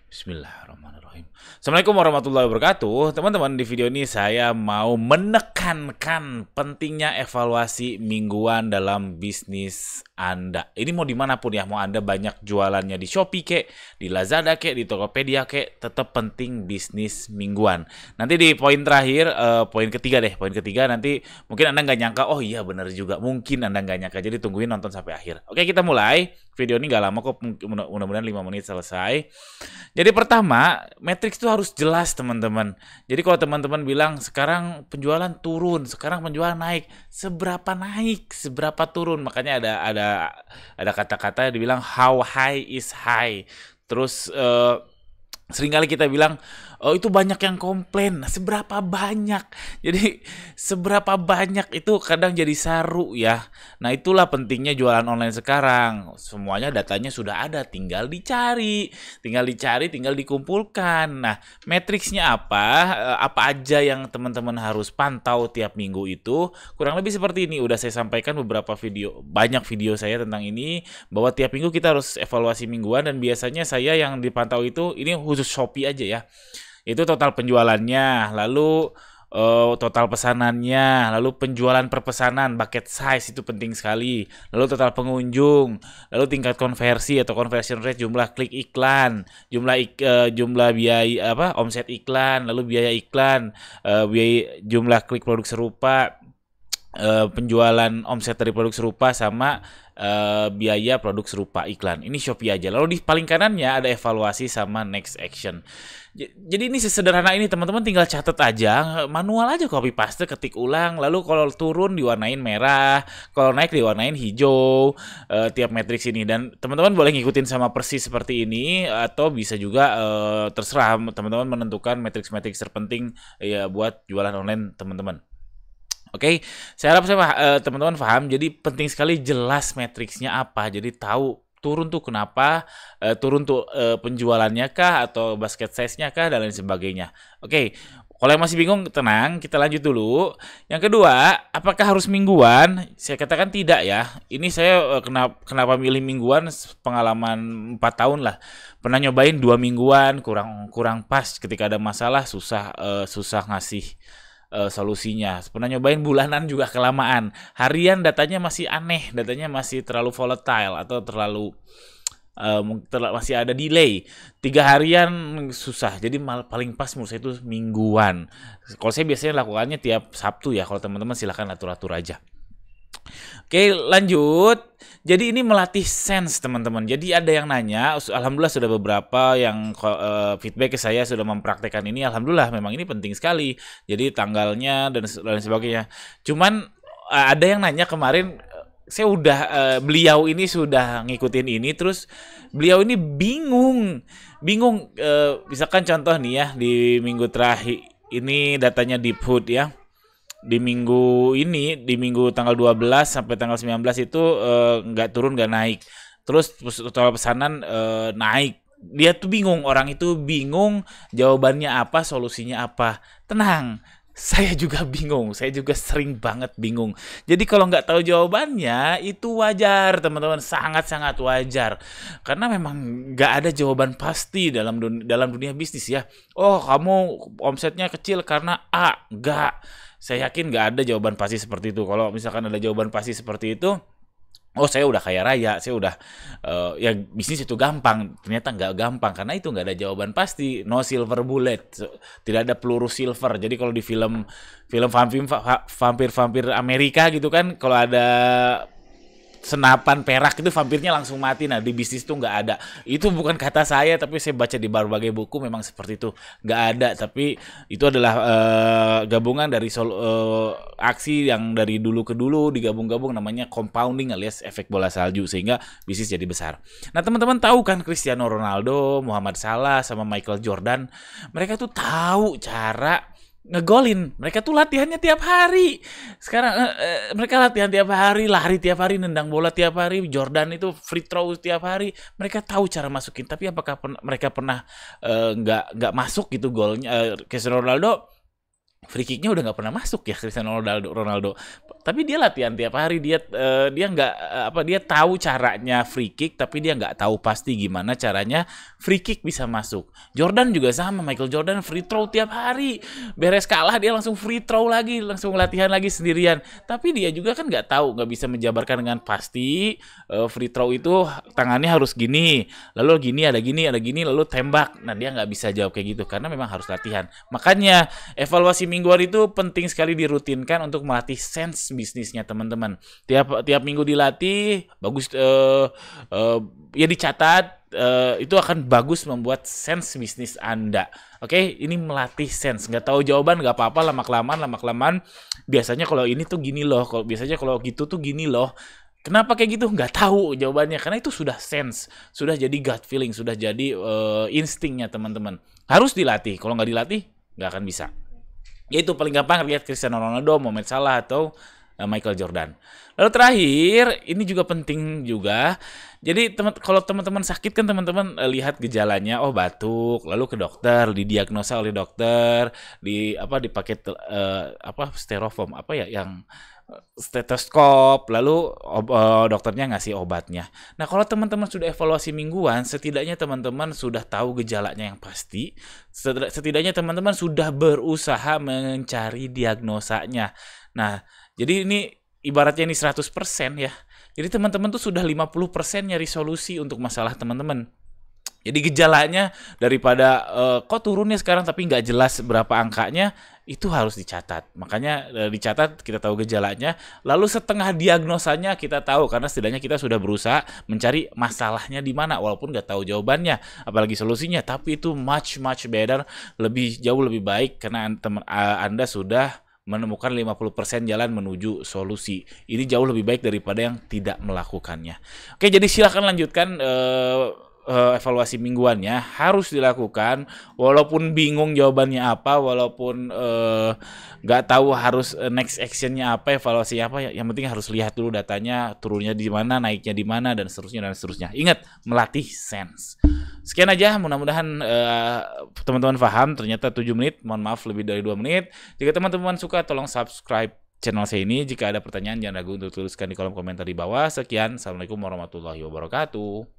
Bismillahirrahmanirrahim. Assalamualaikum warahmatullahi wabarakatuh. Teman-teman, di video ini saya mau menekankan pentingnya evaluasi mingguan dalam bisnis Anda. Ini mau dimanapun ya, mau Anda banyak jualannya di Shopee kek, di Lazada kek, di Tokopedia kek, tetap penting bisnis mingguan. Nanti di poin terakhir, poin ketiga deh, poin ketiga nanti mungkin Anda nggak nyangka, oh iya benar juga, mungkin Anda nggak nyangka, jadi tungguin nonton sampai akhir. Oke, kita mulai. Video ini nggak lama kok, mudah-mudahan 5 menit selesai. Jadi pertama, matriks itu harus jelas teman-teman. Jadi kalau teman-teman bilang sekarang penjualan turun, sekarang penjualan naik, seberapa turun? Makanya ada kata-kata yang dibilang how high is high. Terus seringkali kita bilang, oh itu banyak yang komplain. Nah, seberapa banyak? Jadi seberapa banyak itu kadang jadi saru ya. Nah itulah pentingnya jualan online sekarang. Semuanya datanya sudah ada, tinggal dicari, tinggal dikumpulkan. Nah matriksnya apa? Apa aja yang teman-teman harus pantau tiap minggu itu? Kurang lebih seperti ini. Udah saya sampaikan beberapa video, banyak video saya tentang ini. Bahwa tiap minggu kita harus evaluasi mingguan, dan biasanya saya yang dipantau itu, ini khusus Shopee aja ya, itu total penjualannya, lalu total pesanannya, lalu penjualan per pesanan, bucket size itu penting sekali, lalu total pengunjung, lalu tingkat konversi atau conversion rate, jumlah klik iklan, jumlah biaya omset iklan, lalu biaya iklan, jumlah klik produk serupa, penjualan omset dari produk serupa, sama biaya produk serupa iklan. Ini Shopee aja. Lalu di paling kanannya ada evaluasi sama next action. Jadi ini sesederhana ini teman-teman, tinggal catat aja, manual aja, copy paste, ketik ulang. Lalu kalau turun diwarnain merah, kalau naik diwarnain hijau, tiap matriks ini. Dan teman-teman boleh ngikutin sama persis seperti ini, atau bisa juga terserah teman-teman menentukan matriks-matriks terpenting ya buat jualan online teman-teman. Oke, saya harap teman-teman paham. Jadi penting sekali jelas matriksnya apa. Jadi tahu turun tuh kenapa, turun tuh penjualannya kah, atau basket size-nya kah, dan lain sebagainya. Oke, kalau yang masih bingung, tenang, kita lanjut dulu. Yang kedua, apakah harus mingguan? Saya katakan tidak ya. Ini saya kenapa milih mingguan, pengalaman 4 tahun lah. Pernah nyobain 2 mingguan, kurang pas, ketika ada masalah susah ngasih solusinya. Pernah nyobain bulanan juga kelamaan. Harian datanya masih aneh, datanya masih terlalu volatile atau terlalu masih ada delay. 3 harian susah. Jadi paling pas menurut saya itu mingguan. Kalau saya biasanya lakukannya tiap Sabtu ya. Kalau teman-teman silahkan atur-atur aja. Oke, lanjut. Jadi ini melatih sense teman-teman. Jadi ada yang nanya, alhamdulillah sudah beberapa yang feedback ke saya sudah mempraktekkan ini. Alhamdulillah memang ini penting sekali. Jadi tanggalnya dan lain sebagainya. Cuman ada yang nanya kemarin, saya udah beliau ini sudah ngikutin ini, terus beliau ini bingung. Misalkan contoh nih ya, di minggu terakhir ini datanya Deepwood ya. Di minggu tanggal 12 sampai tanggal 19 itu nggak turun, nggak naik. Terus total pesanan naik. Dia tuh bingung, orang itu bingung jawabannya apa, solusinya apa. Tenang, saya juga bingung, saya juga sering banget bingung. Jadi kalau nggak tahu jawabannya itu wajar teman-teman, sangat-sangat wajar. Karena memang nggak ada jawaban pasti dalam dunia bisnis ya. Oh, kamu omsetnya kecil karena A, nggak. Saya yakin nggak ada jawaban pasti seperti itu. Kalau misalkan ada jawaban pasti seperti itu, oh saya udah kaya raya, saya udah ya bisnis itu gampang. Ternyata nggak gampang, karena itu nggak ada jawaban pasti. No silver bullet, tidak ada peluru silver. Jadi kalau di film vampir Amerika gitu kan, kalau ada senapan perak itu vampirnya langsung mati. Nah di bisnis itu nggak ada. Itu bukan kata saya, tapi saya baca di berbagai buku memang seperti itu, nggak ada. Tapi itu adalah gabungan dari aksi yang dari dulu ke dulu digabung-gabung, namanya compounding alias efek bola salju, sehingga bisnis jadi besar. Nah teman-teman tahu kan Cristiano Ronaldo, Muhammad Salah, sama Michael Jordan, mereka tuh tahu cara ngegolin. Mereka tuh latihannya tiap hari. Sekarang mereka latihan tiap hari, lari tiap hari, nendang bola tiap hari. Jordan itu free throw tiap hari. Mereka tahu cara masukin. Tapi apakah mereka pernah nggak masuk gitu golnya? Cristiano Ronaldo free kicknya udah nggak pernah masuk ya Cristiano Ronaldo. Tapi dia latihan tiap hari, dia nggak dia tahu caranya free kick, tapi dia nggak tahu pasti gimana caranya free kick bisa masuk. Jordan juga sama, Michael Jordan free throw tiap hari, beres kalah dia langsung free throw lagi, langsung latihan lagi sendirian. Tapi dia juga kan nggak tahu, nggak bisa menjabarkan dengan pasti free throw itu tangannya harus gini, lalu gini, lalu tembak. Nah dia nggak bisa jawab kayak gitu karena memang harus latihan. Makanya evaluasi mingguan itu penting sekali dirutinkan untuk melatih sense bisnisnya teman-teman. Tiap minggu dilatih, bagus ya dicatat, itu akan bagus membuat sense bisnis Anda. Oke, ini melatih sense. Nggak tahu jawaban nggak apa-apa, lama-kelamaan. Biasanya kalau ini tuh gini loh, biasanya kalau gitu tuh gini loh. Kenapa kayak gitu? Nggak tahu jawabannya, karena itu sudah sense, sudah jadi gut feeling, sudah jadi instingnya teman-teman. Harus dilatih, kalau nggak dilatih nggak akan bisa. Yaitu paling gampang lihat Cristiano Ronaldo, Mohamed Salah, atau Michael Jordan. Lalu terakhir, ini juga penting juga. Jadi kalau teman-teman sakit kan teman-teman lihat gejalanya, oh batuk, lalu ke dokter, didiagnosa oleh dokter, dipakai styrofoam yang stetoskop, lalu dokternya ngasih obatnya. Nah, kalau teman-teman sudah evaluasi mingguan, setidaknya teman-teman sudah tahu gejalanya yang pasti. Setidaknya teman-teman sudah berusaha mencari diagnosanya. Nah, jadi ini ibaratnya ini 100% ya. Jadi teman-teman tuh sudah 50% nyari solusi untuk masalah teman-teman. Jadi gejalanya daripada kok turunnya sekarang tapi nggak jelas berapa angkanya, itu harus dicatat. Makanya dicatat, kita tahu gejalanya, lalu setengah diagnosanya kita tahu karena setidaknya kita sudah berusaha mencari masalahnya di mana walaupun nggak tahu jawabannya, apalagi solusinya. Tapi itu much better, jauh lebih baik karena Anda sudah menemukan 50% jalan menuju solusi. Ini jauh lebih baik daripada yang tidak melakukannya. Oke, jadi silakan lanjutkan evaluasi mingguannya, harus dilakukan walaupun bingung jawabannya apa, walaupun nggak tahu harus next actionnya apa, evaluasinya apa, yang penting harus lihat dulu datanya, turunnya di mana, naiknya di mana, dan seterusnya. Ingat, melatih sense. Sekian aja, mudah-mudahan teman-teman paham. Ternyata 7 menit, mohon maaf lebih dari 2 menit. Jika teman-teman suka, tolong subscribe channel saya ini. Jika ada pertanyaan, jangan ragu untuk tuliskan di kolom komentar di bawah. Sekian, assalamualaikum warahmatullahi wabarakatuh.